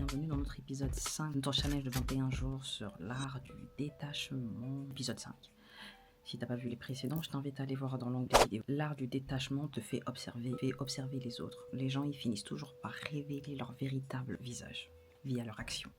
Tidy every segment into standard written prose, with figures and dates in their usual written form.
bienvenue dans notre épisode 5 de ton challenge de 21 jours sur l'art du détachement, épisode 5. Si t'as pas vu les précédents, je t'invite à aller voir dans l'onglet vidéo. L'art du détachement te fait observer les autres. Les gens, ils finissent toujours par révéler leur véritable visage via leur action.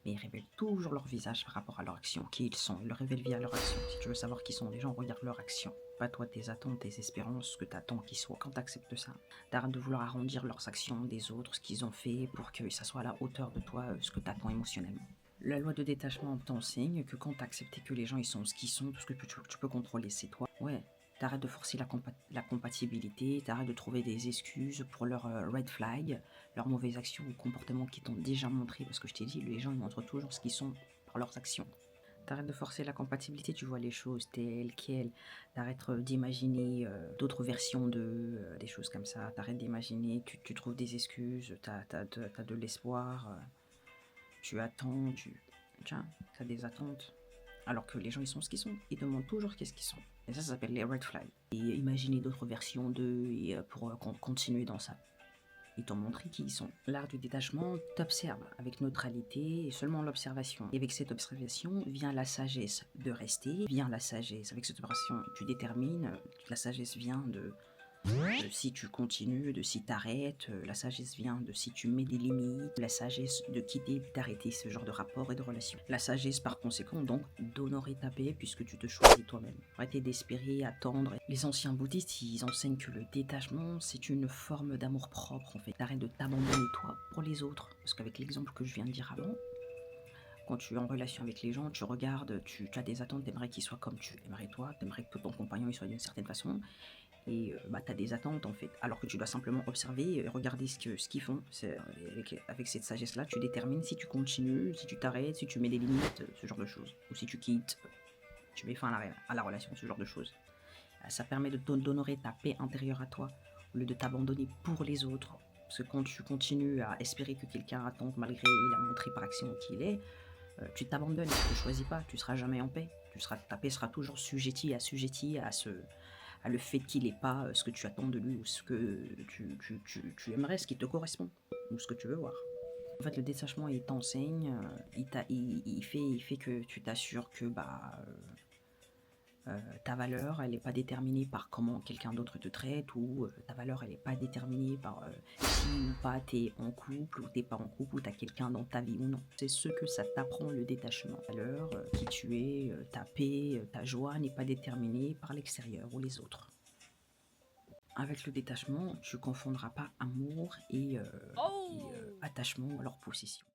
Mais ils révèlent toujours leur visage par rapport à leur action, qui ils sont. Ils le révèlent via leur action. Si tu veux savoir qui sont les gens, regarde leur action. Pas toi, tes attentes, tes espérances, ce que t'attends qu'ils soient. Quand t'acceptes ça, t'arrêtes de vouloir arrondir leurs actions des autres, ce qu'ils ont fait, pour que ça soit à la hauteur de toi, ce que t'attends émotionnellement. La loi de détachement t'enseigne que quand t'acceptes que les gens ils sont ce qu'ils sont, tout ce que tu peux contrôler c'est toi. Ouais, t'arrêtes de forcer la compatibilité, t'arrêtes de trouver des excuses pour leurs red flags, leurs mauvaises actions ou comportements qui t'ont déjà montré, parce que je t'ai dit, les gens ils montrent toujours ce qu'ils sont par leurs actions. T'arrêtes de forcer la compatibilité, tu vois les choses telles quelles, t'arrêtes d'imaginer d'autres versions des choses comme ça, t'arrêtes d'imaginer, tu trouves des excuses, t'as de l'espoir, tu attends, t'as des attentes. Alors que les gens ils sont ce qu'ils sont, ils demandent toujours qu'est-ce qu'ils sont. Et ça s'appelle les red flags. Et imaginer d'autres versions d'eux et pour continuer dans ça. Ils t'ont montré qui ils sont. L'art du détachement t'observe avec neutralité et seulement l'observation. Et avec cette observation vient la sagesse de rester, vient la sagesse. Avec cette observation, tu détermines, la sagesse vient de si tu continues, de si tu arrêtes, la sagesse vient de si tu mets des limites, la sagesse de quitter, d'arrêter ce genre de rapport et de relation. La sagesse par conséquent donc d'honorer ta paix puisque tu te choisis toi-même. Arrêtez d'espérer, attendre. Les anciens bouddhistes, ils enseignent que le détachement, c'est une forme d'amour propre en fait. T'arrêtes de t'abandonner toi pour les autres. Parce qu'avec l'exemple que je viens de dire avant, quand tu es en relation avec les gens, tu regardes, tu as des attentes, t'aimerais qu'ils soient comme tu aimerais toi, t'aimerais que ton compagnon il soit d'une certaine façon. Et tu as des attentes en fait, alors que tu dois simplement observer et regarder ce qu'ils font. Avec cette sagesse-là, tu détermines si tu continues, si tu t'arrêtes, si tu mets des limites, ce genre de choses. Ou si tu quittes, tu mets fin à la relation, ce genre de choses. Ça permet d'honorer ta paix intérieure à toi, au lieu de t'abandonner pour les autres. Parce que quand tu continues à espérer que quelqu'un attende malgré il a montré par action qui il est, tu t'abandonnes, tu ne choisis pas, tu seras jamais en paix. Ta paix sera toujours assujettie à le fait qu'il n'ait pas ce que tu attends de lui ou ce que tu aimerais, ce qui te correspond ou ce que tu veux voir. En fait, le détachement, il t'enseigne, il fait que tu t'assures que ta valeur, elle n'est pas déterminée par comment quelqu'un d'autre te traite ou ta valeur, elle n'est pas déterminée par si ou pas t'es en couple ou t'es pas en couple ou t'as quelqu'un dans ta vie ou non. C'est ce que ça t'apprend le détachement. Ta valeur, qui tu es, ta paix, ta joie n'est pas déterminée par l'extérieur ou les autres. Avec le détachement, tu confondras pas amour et attachement ou alors possession.